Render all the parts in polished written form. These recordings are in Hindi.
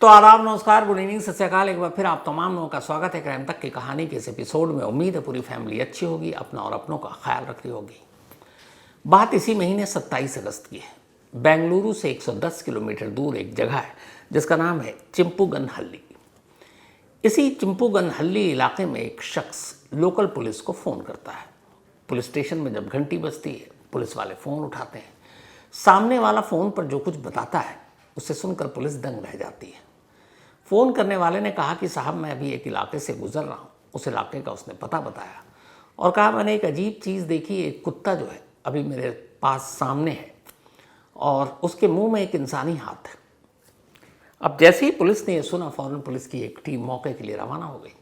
तो आदाब, नमस्कार, गुड इवनिंग, सत श्री अकाल। एक बार फिर आप तमाम लोगों का स्वागत है क्राइम तक की कहानी के इस एपिसोड में। उम्मीद है पूरी फैमिली अच्छी होगी, अपना और अपनों का ख्याल रख रही होगी। बात इसी महीने 27 अगस्त की है। बेंगलुरु से 110 किलोमीटर दूर एक जगह है जिसका नाम है चिंपूगनहल्ली। इसी चिंपूगनहल्ली इलाके में एक शख्स लोकल पुलिस को फ़ोन करता है। पुलिस स्टेशन में जब घंटी बजती है, पुलिस वाले फ़ोन उठाते हैं। सामने वाला फ़ोन पर जो कुछ बताता है उसे सुनकर पुलिस दंग रह जाती है। फ़ोन करने वाले ने कहा कि साहब, मैं अभी एक इलाके से गुजर रहा हूँ। उस इलाके का उसने पता बताया और कहा, मैंने एक अजीब चीज़ देखी। एक कुत्ता जो है अभी मेरे पास सामने है और उसके मुंह में एक इंसानी हाथ है। अब जैसे ही पुलिस ने यह सुना, फ़ौरन पुलिस की एक टीम मौके के लिए रवाना हो गई।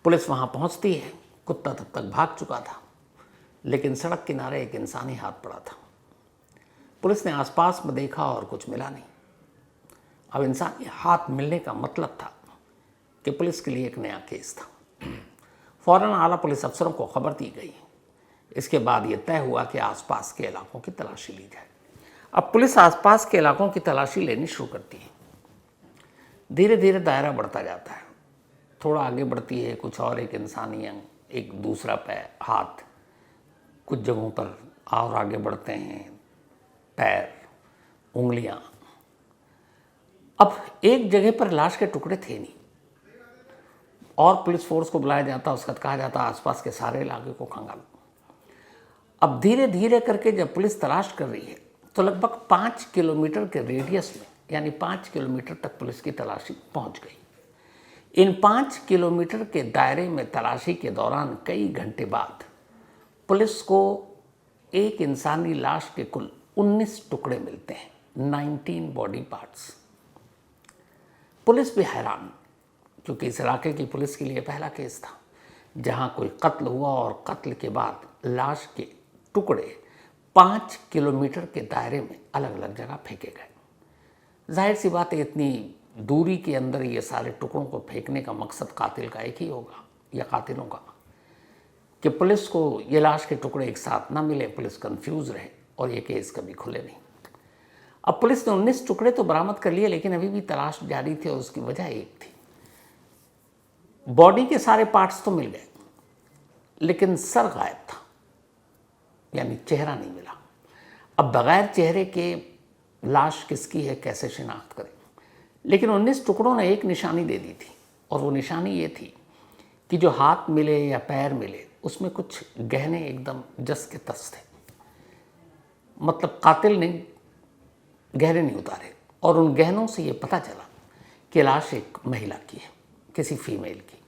पुलिस वहाँ पहुँचती है। कुत्ता तब तक भाग चुका था, लेकिन सड़क किनारे एक इंसानी हाथ पड़ा था। पुलिस ने आसपास में देखा और कुछ मिला नहीं। अब इंसानी हाथ मिलने का मतलब था कि पुलिस के लिए एक नया केस था। फ़ौरन आला पुलिस अफसरों को खबर दी गई। इसके बाद ये तय हुआ कि आसपास के इलाकों की तलाशी ली जाए। अब पुलिस आसपास के इलाकों की तलाशी लेनी शुरू करती है। धीरे धीरे दायरा बढ़ता जाता है। थोड़ा आगे बढ़ती है, कुछ और एक इंसानी अंग, एक दूसरा पैर, हाथ, कुछ जगहों पर और आगे बढ़ते हैं, पैर, उंगलियां। अब एक जगह पर लाश के टुकड़े थे नहीं और पुलिस फोर्स को बुलाया जाता, उसका कहा जाता आसपास के सारे इलाके को खंगालो। अब धीरे धीरे करके जब पुलिस तलाश कर रही है तो लगभग 5 किलोमीटर के रेडियस में, यानी 5 किलोमीटर तक पुलिस की तलाशी पहुंच गई। इन 5 किलोमीटर के दायरे में तलाशी के दौरान कई घंटे बाद पुलिस को एक इंसानी लाश के कुल 19 टुकड़े मिलते हैं, 19 बॉडी पार्ट्स। पुलिस भी हैरान, क्योंकि इस इलाके की पुलिस के लिए पहला केस था जहां कोई कत्ल हुआ और कत्ल के बाद लाश के टुकड़े 5 किलोमीटर के दायरे में अलग अलग जगह फेंके गए। जाहिर सी बात है, इतनी दूरी के अंदर ये सारे टुकड़ों को फेंकने का मकसद कातिल का एक ही होगा, या कातिलों का, कि पुलिस को ये लाश के टुकड़े एक साथ ना मिले, पुलिस कंफ्यूज रहे और ये केस कभी खुले नहीं। अब पुलिस ने 19 टुकड़े तो बरामद कर लिए, लेकिन अभी भी तलाश जारी थी और उसकी वजह एक थी। बॉडी के सारे पार्ट्स तो मिल गए, लेकिन सर गायब था, यानी चेहरा नहीं मिला। अब बगैर चेहरे के लाश किसकी है, कैसे शिनाख्त करें? लेकिन 19 टुकड़ों ने एक निशानी दे दी थी, और वो निशानी ये थी कि जो हाथ मिले या पैर मिले उसमें कुछ गहने एकदम जस के तस थे। मतलब कातिल ने गहने नहीं उतारे, और उन गहनों से ये पता चला कि लाश एक महिला की है, किसी फीमेल की।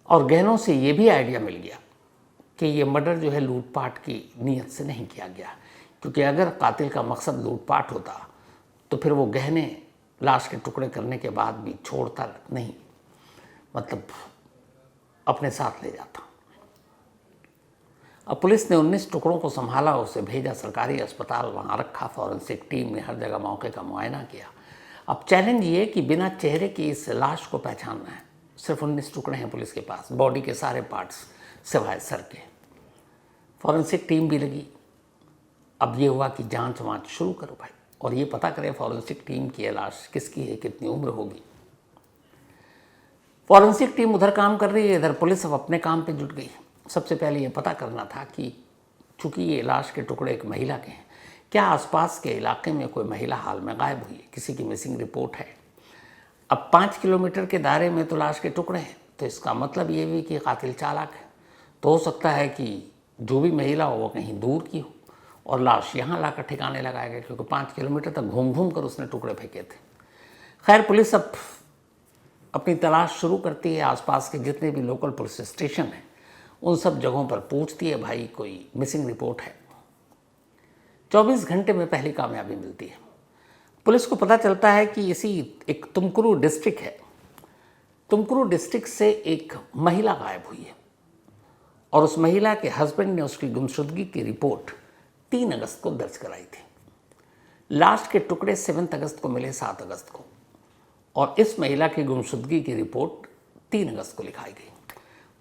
और गहनों से ये भी आइडिया मिल गया कि ये मर्डर जो है लूटपाट की नीयत से नहीं किया गया, क्योंकि अगर कातिल का मकसद लूटपाट होता तो फिर वो गहने लाश के टुकड़े करने के बाद भी छोड़ता नहीं, मतलब अपने साथ ले जाता। अब पुलिस ने 19 टुकड़ों को संभाला, उसे भेजा सरकारी अस्पताल, वहाँ रखा। फॉरेंसिक टीम ने हर जगह मौके का मुआयना किया। अब चैलेंज ये कि बिना चेहरे की इस लाश को पहचानना है। सिर्फ 19 टुकड़े हैं पुलिस के पास, बॉडी के सारे पार्ट्स सिवाय सर के। फॉरेंसिक टीम भी लगी। अब ये हुआ कि जांच वाँच शुरू करो भाई, और ये पता करें फॉरेंसिक टीम की लाश किसकी है, कितनी उम्र होगी। फॉरेंसिक टीम उधर काम कर रही है, इधर पुलिस अब अपने काम पे जुट गई। सबसे पहले ये पता करना था कि चूंकि ये लाश के टुकड़े एक महिला के हैं, क्या आसपास के इलाके में कोई महिला हाल में गायब हुई है, किसी की मिसिंग रिपोर्ट है। अब 5 किलोमीटर के दायरे में तो लाश के टुकड़े हैं, तो इसका मतलब ये भी कि कातिल चालाक है। तो हो सकता है कि जो भी महिला हो वो कहीं दूर की हो और लाश यहाँ लाकर ठिकाने लगाया गया, क्योंकि 5 किलोमीटर तक घूम घूम कर उसने टुकड़े फेंके थे। खैर, पुलिस अब अपनी तलाश शुरू करती है। आसपास के जितने भी लोकल पुलिस स्टेशन हैं उन सब जगहों पर पूछती है, भाई कोई मिसिंग रिपोर्ट है। 24 घंटे में पहली कामयाबी मिलती है। पुलिस को पता चलता है कि इसी एक तुमकुरू डिस्ट्रिक्ट है, तुमकुरू डिस्ट्रिक्ट से एक महिला गायब हुई है, और उस महिला के हस्बैंड ने उसकी गुमशुदगी की रिपोर्ट 3 अगस्त को दर्ज कराई थी। लास्ट के टुकड़े 7 अगस्त को मिले, 7 अगस्त को, और इस महिला की गुमशुदगी की रिपोर्ट 3 अगस्त को लिखाई गई।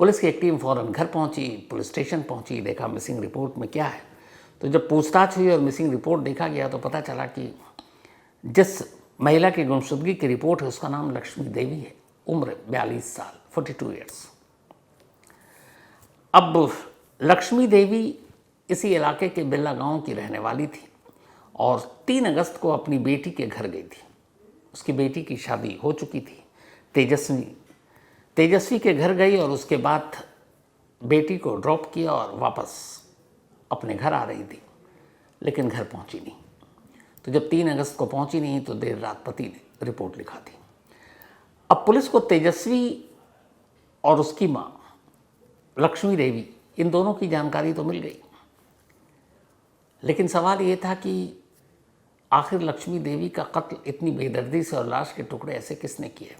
पुलिस की एक टीम फौरन घर पहुंची, पुलिस स्टेशन पहुंची, देखा मिसिंग रिपोर्ट में क्या है। तो जब पूछताछ हुई और मिसिंग रिपोर्ट देखा गया तो पता चला कि जिस महिला की गुमशुदगी की रिपोर्ट है। उसका नाम लक्ष्मी देवी है, उम्र 42 साल, 42 ईयर्स। अब लक्ष्मी देवी इसी इलाके के बिल्ला गांव की रहने वाली थी और 3 अगस्त को अपनी बेटी के घर गई थी। उसकी बेटी की शादी हो चुकी थी, तेजस्वी के घर गई और उसके बाद बेटी को ड्रॉप किया और वापस अपने घर आ रही थी, लेकिन घर पहुंची नहीं। तो जब 3 अगस्त को पहुंची नहीं तो देर रात पति ने रिपोर्ट लिखा दी। अब पुलिस को तेजस्वी और उसकी मां लक्ष्मी देवी, इन दोनों की जानकारी तो मिल गई, लेकिन सवाल ये था कि आखिर लक्ष्मी देवी का कत्ल इतनी बेदर्दी से और लाश के टुकड़े ऐसे किसने किए।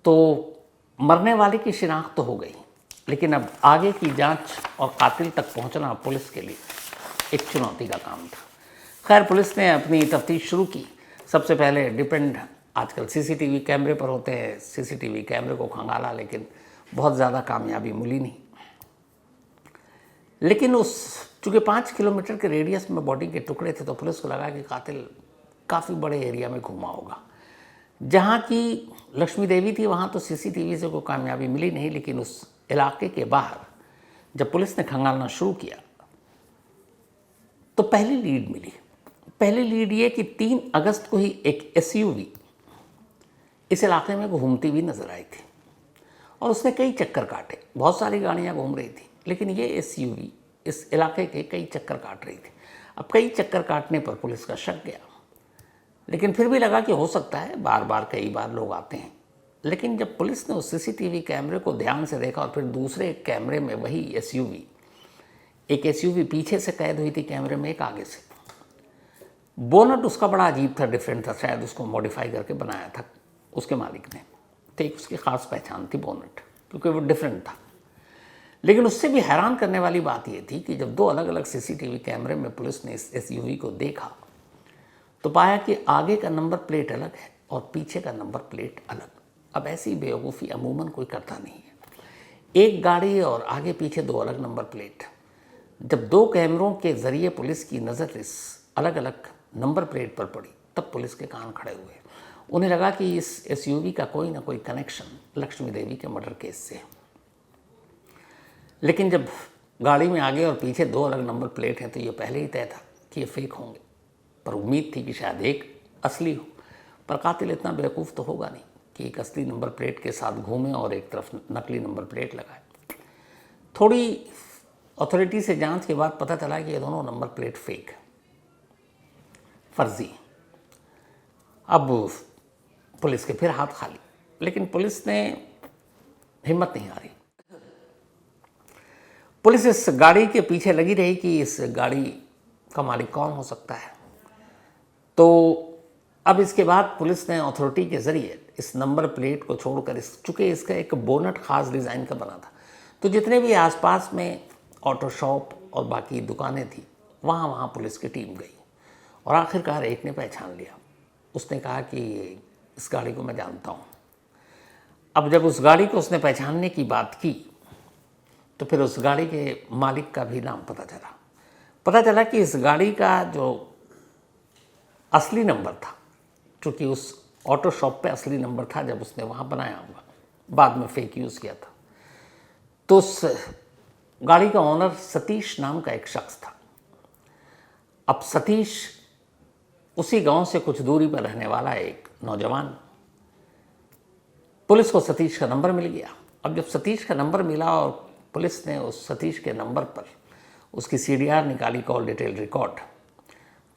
तो मरने वाले की शिनाख्त तो हो गई, लेकिन अब आगे की जांच और कातिल तक पहुंचना पुलिस के लिए एक चुनौती का काम था। खैर, पुलिस ने अपनी तफ्तीश शुरू की। सबसे पहले डिपेंड आजकल सीसीटीवी कैमरे पर होते हैं, सीसीटीवी कैमरे को खंगाला, लेकिन बहुत ज़्यादा कामयाबी मिली नहीं। लेकिन चूँकि 5 किलोमीटर के रेडियस में बॉडी के टुकड़े थे तो पुलिस को लगा कि कातिल काफ़ी बड़े एरिया में घूमा होगा। जहाँ की लक्ष्मी देवी थी वहाँ तो सीसीटीवी से कोई कामयाबी मिली नहीं, लेकिन उस इलाके के बाहर जब पुलिस ने खंगालना शुरू किया तो पहली लीड मिली। पहली लीड ये कि 3 अगस्त को ही एक एसयूवी इस इलाके में घूमती हुई नजर आई थी और उसने कई चक्कर काटे। बहुत सारी गाड़ियां घूम रही थी, लेकिन ये एसयूवी इस इलाके के कई चक्कर काट रही थी। अब कई चक्कर काटने पर पुलिस का शक गया, लेकिन फिर भी लगा कि हो सकता है बार बार कई बार लोग आते हैं। लेकिन जब पुलिस ने उस सीसीटीवी कैमरे को ध्यान से देखा और फिर दूसरे कैमरे में वही एसयूवी, एक एसयूवी पीछे से कैद हुई थी कैमरे में, एक आगे से। बोनट उसका बड़ा अजीब था, डिफरेंट था, शायद उसको मॉडिफाई करके बनाया था उसके मालिक ने। तो एक उसकी ख़ास पहचान थी बोनट, क्योंकि वो डिफरेंट था। लेकिन उससे भी हैरान करने वाली बात यह थी कि जब 2 अलग अलग सीसीटीवी कैमरे में पुलिस ने इस एसयूवी को देखा तो पाया कि आगे का नंबर प्लेट अलग है और पीछे का नंबर प्लेट अलग। अब ऐसी बेवकूफ़ी अमूमन कोई करता नहीं है। एक गाड़ी और आगे पीछे 2 अलग नंबर प्लेट। जब 2 कैमरों के ज़रिए पुलिस की नज़र इस अलग अलग नंबर प्लेट पर पड़ी तब पुलिस के कान खड़े हुए। उन्हें लगा कि इस एसयूवी का कोई ना कोई कनेक्शन लक्ष्मी देवी के मर्डर केस से। लेकिन जब गाड़ी में आगे और पीछे 2 अलग नंबर प्लेट हैं तो ये पहले ही तय था कि ये फेक होंगे, पर उम्मीद थी कि शायद एक असली हो। पर कातिल इतना बेवकूफ़ तो होगा नहीं कि एक असली नंबर प्लेट के साथ घूमे और एक तरफ नकली नंबर प्लेट लगाए। थोड़ी अथॉरिटी से जांच के बाद पता चला कि ये दोनों नंबर प्लेट फेक है, फर्जी। अब पुलिस के फिर हाथ खाली, लेकिन पुलिस ने हिम्मत नहीं हारी। पुलिस इस गाड़ी के पीछे लगी रही कि इस गाड़ी का मालिक कौन हो सकता है। तो अब इसके बाद पुलिस ने अथॉरिटी के ज़रिए इस नंबर प्लेट को छोड़कर, चूँकि इसका एक बोनट ख़ास डिज़ाइन का बना था, तो जितने भी आसपास में ऑटो शॉप और बाकी दुकानें थी वहाँ पुलिस की टीम गई और आखिरकार एक ने पहचान लिया। उसने कहा कि इस गाड़ी को मैं जानता हूँ। अब जब उस गाड़ी को उसने पहचानने की बात की तो फिर उस गाड़ी के मालिक का भी नाम पता चला कि इस गाड़ी का जो असली नंबर था, क्योंकि उस ऑटो शॉप पे असली नंबर था जब उसने वहाँ बनाया हुआ, बाद में फेक यूज़ किया था। तो उस गाड़ी का ओनर सतीश नाम का एक शख्स था। अब सतीश उसी गांव से कुछ दूरी पर रहने वाला एक नौजवान। पुलिस को सतीश का नंबर मिल गया। अब जब सतीश का नंबर मिला और पुलिस ने उस सतीश के नंबर पर उसकी CDR निकाली, कॉल डिटेल रिकॉर्ड,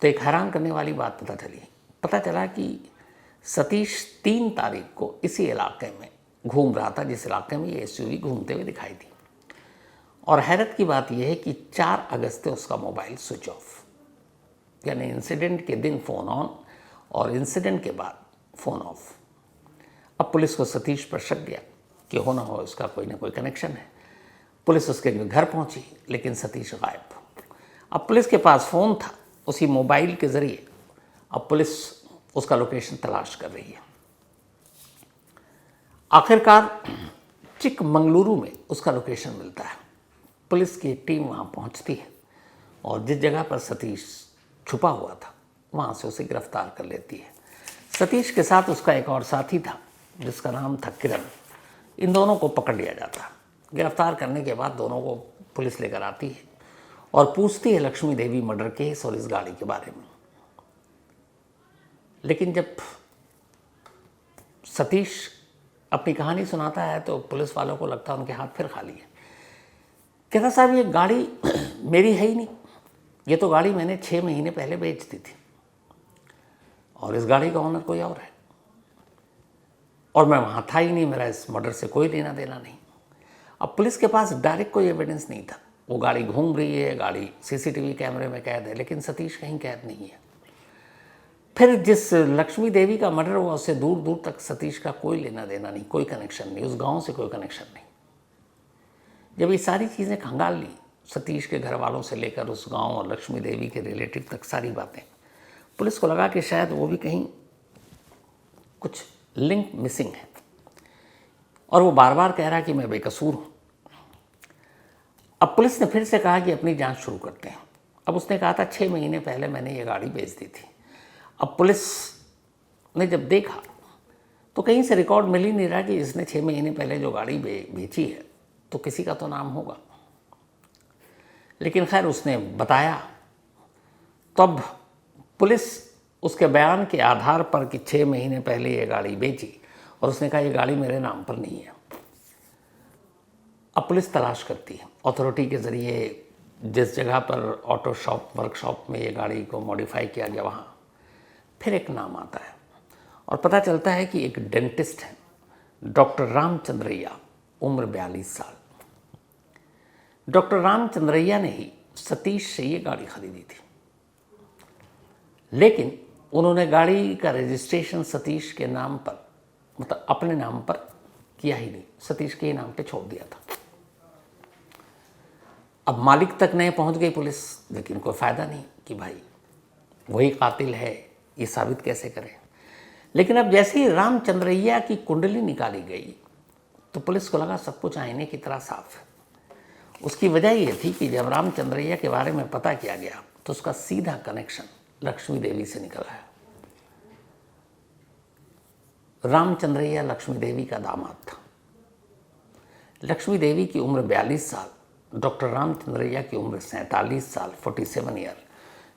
तो एक हैरान करने वाली बात पता चला कि सतीश 3 तारीख को इसी इलाके में घूम रहा था जिस इलाके में ये एसयूवी घूमते हुए दिखाई दी। और हैरत की बात यह है कि 4 अगस्त से उसका मोबाइल स्विच ऑफ, यानी इंसिडेंट के दिन फ़ोन ऑन और इंसिडेंट के बाद फ़ोन ऑफ। अब पुलिस को सतीश पर शक गया कि हो ना हो इसका कोई ना कोई कनेक्शन है। पुलिस उसके घर पहुंची, लेकिन सतीश गायब। अब पुलिस के पास फ़ोन था, उसी मोबाइल के ज़रिए अब पुलिस उसका लोकेशन तलाश कर रही है। आखिरकार चिकमंगलुरु में उसका लोकेशन मिलता है। पुलिस की एक टीम वहाँ पहुँचती है और जिस जगह पर सतीश छुपा हुआ था वहाँ से उसे गिरफ्तार कर लेती है। सतीश के साथ उसका एक और साथी था जिसका नाम था किरण। इन दोनों को पकड़ लिया जाता। गिरफ्तार करने के बाद दोनों को पुलिस लेकर आती है और पूछती है लक्ष्मी देवी मर्डर केस और इस गाड़ी के बारे में। लेकिन जब सतीश अपनी कहानी सुनाता है तो पुलिस वालों को लगता है उनके हाथ फिर खाली है। कहता साहब ये गाड़ी मेरी है ही नहीं, ये तो गाड़ी मैंने 6 महीने पहले बेच दी थी और इस गाड़ी का ऑनर कोई और है और मैं वहाँ था ही नहीं, मेरा इस मर्डर से कोई लेना देना नहीं। अब पुलिस के पास डायरेक्ट कोई एविडेंस नहीं था। वो गाड़ी घूम रही है, गाड़ी सीसीटीवी कैमरे में कैद है, लेकिन सतीश कहीं कैद नहीं है। फिर जिस लक्ष्मी देवी का मर्डर हुआ उससे दूर दूर तक सतीश का कोई लेना देना नहीं, कोई कनेक्शन नहीं, उस गांव से कोई कनेक्शन नहीं। जब ये सारी चीज़ें खंगाल ली, सतीश के घर वालों से लेकर उस गांव और लक्ष्मी देवी के रिलेटिव तक सारी बातें, पुलिस को लगा कि शायद वो भी कहीं कुछ लिंक मिसिंग है और वो बार बार कह रहा है कि मैं बेकसूर हूँ। अब पुलिस ने फिर से कहा कि अपनी जांच शुरू करते हैं। अब उसने कहा था 6 महीने पहले मैंने ये गाड़ी बेच दी थी। अब पुलिस ने जब देखा तो कहीं से रिकॉर्ड मिल ही नहीं रहा कि इसने 6 महीने पहले जो गाड़ी बेची है तो किसी का तो नाम होगा। लेकिन खैर उसने बताया, तब पुलिस उसके बयान के आधार पर कि 6 महीने पहले ये गाड़ी बेची और उसने कहा ये गाड़ी मेरे नाम पर नहीं है। अब पुलिस तलाश करती है अथॉरिटी के ज़रिए, जिस जगह पर ऑटो शॉप वर्कशॉप में ये गाड़ी को मॉडिफाई किया गया वहाँ फिर एक नाम आता है और पता चलता है कि एक डेंटिस्ट है, डॉक्टर रामचंद्रैया, उम्र 42 साल। डॉक्टर रामचंद्रैया ने ही सतीश से ये गाड़ी खरीदी थी, लेकिन उन्होंने गाड़ी का रजिस्ट्रेशन सतीश के नाम पर, मतलब अपने नाम पर किया ही नहीं, सतीश के नाम पे छोड़ दिया था। अब मालिक तक नहीं पहुंच गई पुलिस, लेकिन कोई फ़ायदा नहीं कि भाई वही कातिल है, ये साबित कैसे करें। लेकिन अब जैसे ही रामचंद्रैया की कुंडली निकाली गई तो पुलिस को लगा सब कुछ आईने की तरह साफ है। उसकी वजह ये थी कि जब रामचंद्रैया के बारे में पता किया गया तो उसका सीधा कनेक्शन लक्ष्मी देवी से निकला है। रामचंद्रैया लक्ष्मी देवी का दामाद था। लक्ष्मी देवी की उम्र 42 साल, डॉक्टर रामचंद्रैया की उम्र 47 साल, 47 ईयर,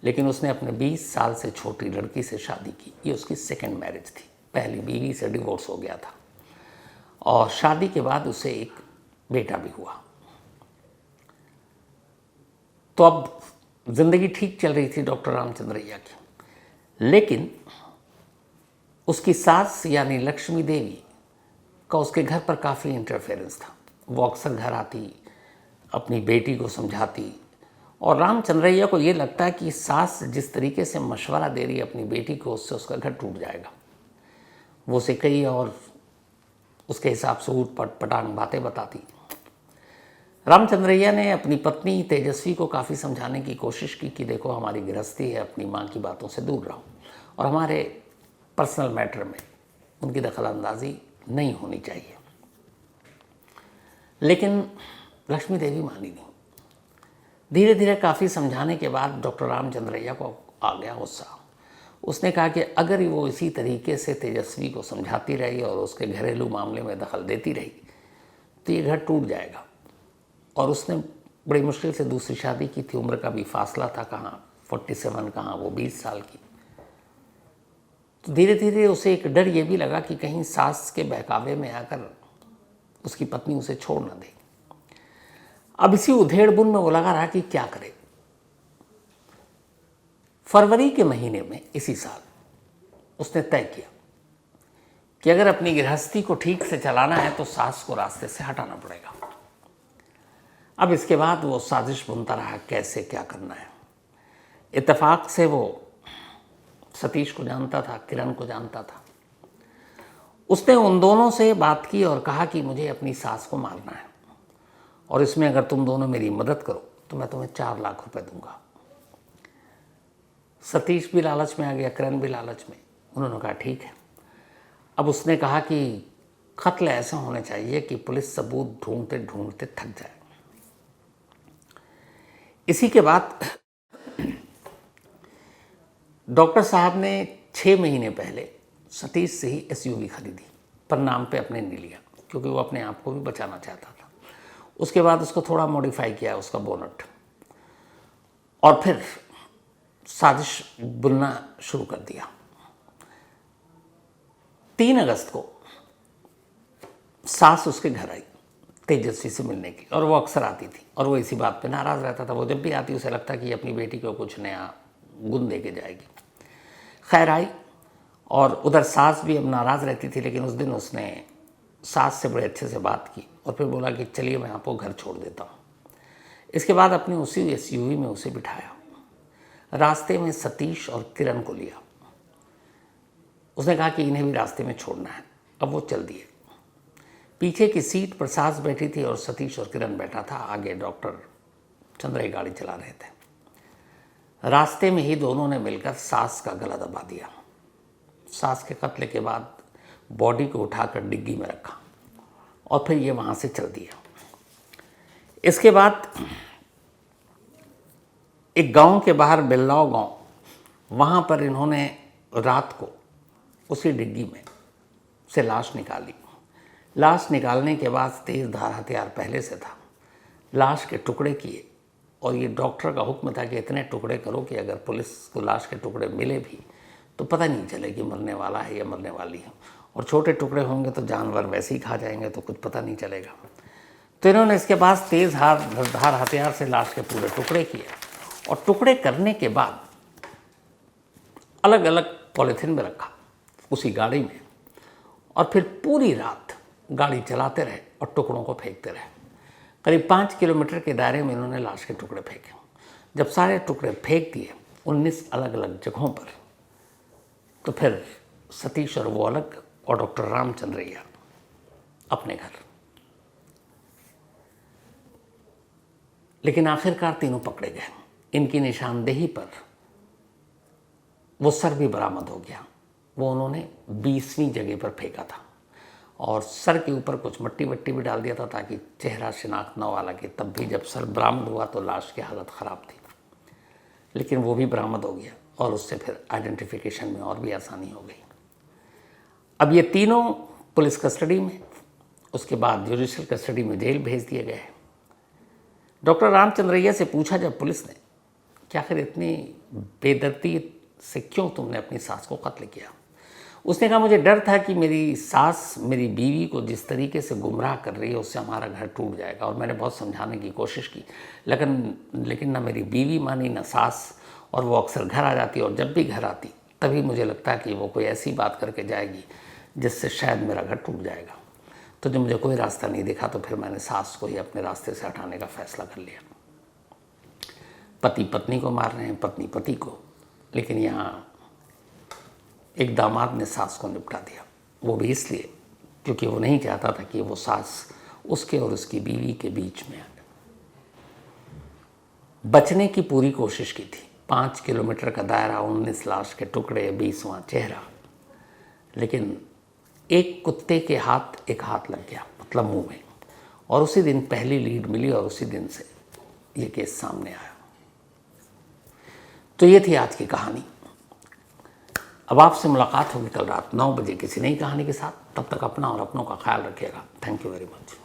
लेकिन उसने अपने 20 साल से छोटी लड़की से शादी की। ये उसकी सेकंड मैरिज थी। पहली बीवी से डिवोर्स हो गया था और शादी के बाद उसे एक बेटा भी हुआ। तो अब जिंदगी ठीक चल रही थी डॉक्टर रामचंद्रैया की, लेकिन उसकी सास यानी लक्ष्मी देवी का उसके घर पर काफ़ी इंटरफेरेंस था। वो अक्सर घर आती, अपनी बेटी को समझाती और रामचंद्रैया को ये लगता है कि सास जिस तरीके से मशवरा दे रही है अपनी बेटी को, उससे उसका घर टूट जाएगा। वो उसे कई और उसके हिसाब से ऊट पटांग बातें बताती। रामचंद्रैया ने अपनी पत्नी तेजस्वी को काफ़ी समझाने की कोशिश की कि देखो हमारी गृहस्थी है, अपनी माँ की बातों से दूर रहो और हमारे पर्सनल मैटर में उनकी दखलंदाजी नहीं होनी चाहिए। लेकिन लक्ष्मी देवी मानी नहीं। धीरे धीरे काफ़ी समझाने के बाद डॉक्टर रामचंद्रैया को आ गया गुस्सा। उसने कहा कि अगर वो इसी तरीके से तेजस्वी को समझाती रही और उसके घरेलू मामले में दखल देती रही तो ये घर टूट जाएगा। और उसने बड़ी मुश्किल से दूसरी शादी की थी, उम्र का भी फासला था, कहाँ 47, कहाँ वो 20 साल की। तो धीरे धीरे उसे एक डर ये भी लगा कि कहीं सास के बहकावे में आकर उसकी पत्नी उसे छोड़ न दे। अब इसी उधेड़-बुन में वो लगा रहा कि क्या करे। फरवरी के महीने में इसी साल उसने तय किया कि अगर अपनी गृहस्थी को ठीक से चलाना है तो सास को रास्ते से हटाना पड़ेगा। अब इसके बाद वो साजिश बुनता रहा कैसे क्या करना है। इत्तेफाक से वो सतीश को जानता था, किरण को जानता था। उसने उन दोनों से बात की और कहा कि मुझे अपनी सास को मारना है और इसमें अगर तुम दोनों मेरी मदद करो तो मैं तुम्हें 4 लाख रुपए दूंगा। सतीश भी लालच में आ गया, किरण भी लालच में। उन्होंने कहा ठीक है। अब उसने कहा कि कत्ल ऐसा होने चाहिए कि पुलिस सबूत ढूंढते ढूंढते थक जाए। इसी के बाद डॉक्टर साहब ने 6 महीने पहले सतीश से ही एसयूवी खरीदी, पर नाम पे अपने नहीं लिया क्योंकि वो अपने आप को भी बचाना चाहता था। उसके बाद उसको थोड़ा मॉडिफाई किया उसका बोनट, और फिर साजिश बुनना शुरू कर दिया। 3 अगस्त को सास उसके घर आई तेजस्वी से मिलने की, और वो अक्सर आती थी और वो इसी बात पे नाराज़ रहता था। वो जब भी आती उसे लगता कि अपनी बेटी को कुछ नया गुण दे के जाएगी। खैर आई, और उधर सास भी अब नाराज़ रहती थी, लेकिन उस दिन उसने सास से बड़े अच्छे से बात की और फिर बोला कि चलिए मैं आपको घर छोड़ देता हूँ। इसके बाद अपनी उसी एसयूवी में उसे बिठाया, रास्ते में सतीश और किरण को लिया। उसने कहा कि इन्हें भी रास्ते में छोड़ना है। अब वो चल दिए। पीछे की सीट पर सास बैठी थी और सतीश और किरण बैठा था, आगे डॉक्टर चंद्रई गाड़ी चला रहे थे। रास्ते में ही दोनों ने मिलकर सास का गला दबा दिया। सास के कत्ल के बाद बॉडी को उठाकर डिग्गी में रखा और फिर ये वहाँ से चल दिया। इसके बाद एक गांव के बाहर बिल्लाव गांव, वहाँ पर इन्होंने रात को उसी डिग्गी में से लाश निकाली। लाश निकालने के बाद तेज़ धार हथियार पहले से था, लाश के टुकड़े किए, और ये डॉक्टर का हुक्म था कि इतने टुकड़े करो कि अगर पुलिस को लाश के टुकड़े मिले भी तो पता नहीं चले कि मरने वाला है या मरने वाली है, और छोटे टुकड़े होंगे तो जानवर वैसे ही खा जाएंगे तो कुछ पता नहीं चलेगा। तो इन्होंने इसके बाद तेज़ धार हथियार से लाश के पूरे टुकड़े किए, और टुकड़े करने के बाद अलग अलग पॉलीथीन में रखा उसी गाड़ी में, और फिर पूरी रात गाड़ी चलाते रहे और टुकड़ों को फेंकते रहे। करीब 5 किलोमीटर के दायरे में इन्होंने लाश के टुकड़े फेंके। जब सारे टुकड़े फेंक दिए 19 अलग अलग जगहों पर, तो फिर सतीश और वो अलग, और डॉक्टर रामचंद्रैया अपने घर। लेकिन आखिरकार तीनों पकड़े गए। इनकी निशानदेही पर वो सर भी बरामद हो गया। वो उन्होंने 20वीं जगह पर फेंका था, और सर के ऊपर कुछ मट्टी वट्टी भी डाल दिया था ताकि चेहरा शिनाख्त न वाला कि तब भी जब सर बरामद हुआ तो लाश की हालत ख़राब थी, लेकिन वो भी बरामद हो गया, और उससे फिर आइडेंटिफिकेशन में और भी आसानी हो गई। अब ये तीनों पुलिस कस्टडी में, उसके बाद जुडिशल कस्टडी में जेल भेज दिए गए। डॉक्टर रामचंद्रैया से पूछा जब पुलिस ने कि आखिर इतनी बेदर्दी से क्यों तुमने अपनी सास को कत्ल किया, उसने कहा मुझे डर था कि मेरी सास मेरी बीवी को जिस तरीके से गुमराह कर रही है उससे हमारा घर टूट जाएगा, और मैंने बहुत समझाने की कोशिश की, लेकिन ना मेरी बीवी मानी ना सास, और वो अक्सर घर आ जाती, और जब भी घर आती तभी मुझे लगता कि वो कोई ऐसी बात करके जाएगी जिससे शायद मेरा घर टूट जाएगा। तो जब मुझे कोई रास्ता नहीं दिखा तो फिर मैंने सास को ही अपने रास्ते से हटाने का फैसला कर लिया। पति पत्नी को मार रहे हैं, पत्नी पति को, लेकिन यहाँ एक दामाद ने सास को निपटा दिया। वो भी इसलिए क्योंकि वो नहीं चाहता था कि वो सास उसके और उसकी बीवी के बीच में आ जाए। बचने की पूरी कोशिश की थी। 5 किलोमीटर का दायरा, 19 लाश के टुकड़े, 20वां चेहरा, लेकिन एक कुत्ते के हाथ एक हाथ लग गया, मतलब मुंह में, और उसी दिन पहली लीड मिली और उसी दिन से ये केस सामने आया। तो ये थी आज की कहानी। अब आपसे मुलाकात होगी कल रात 9 बजे किसी नई कहानी के साथ। तब तक अपना और अपनों का ख्याल रखिएगा। Thank you very much.